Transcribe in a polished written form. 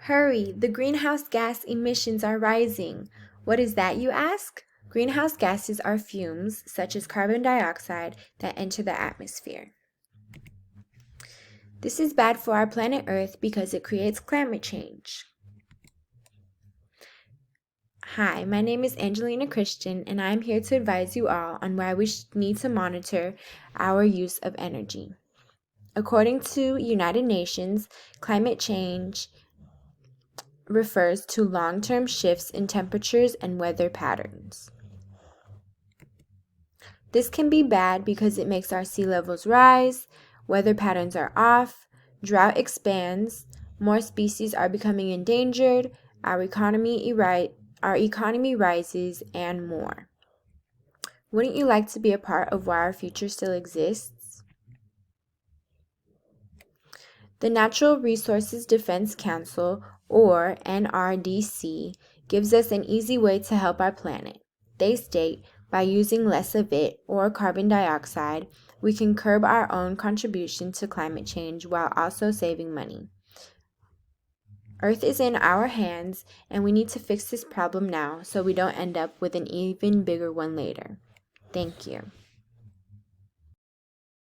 Hurry, the greenhouse gas emissions are rising. What is that, you ask? Greenhouse gases are fumes, such as carbon dioxide, that enter the atmosphere. This is bad for our planet Earth because it creates climate change. Hi, my name is Angelina Christian, and I am here to advise you all on why we need to monitor our use of energy. According to United Nations, climate change refers to long-term shifts in temperatures and weather patterns. This can be bad because it makes our sea levels rise, weather patterns are off, drought expands, more species are becoming endangered, our economy rises, and more. Wouldn't you like to be a part of why our future still exists? The Natural Resources Defense Council, or NRDC, gives us an easy way to help our planet. They state, by using less of it, or carbon dioxide, we can curb our own contribution to climate change while also saving money. Earth is in our hands, and we need to fix this problem now so we don't end up with an even bigger one later. Thank you.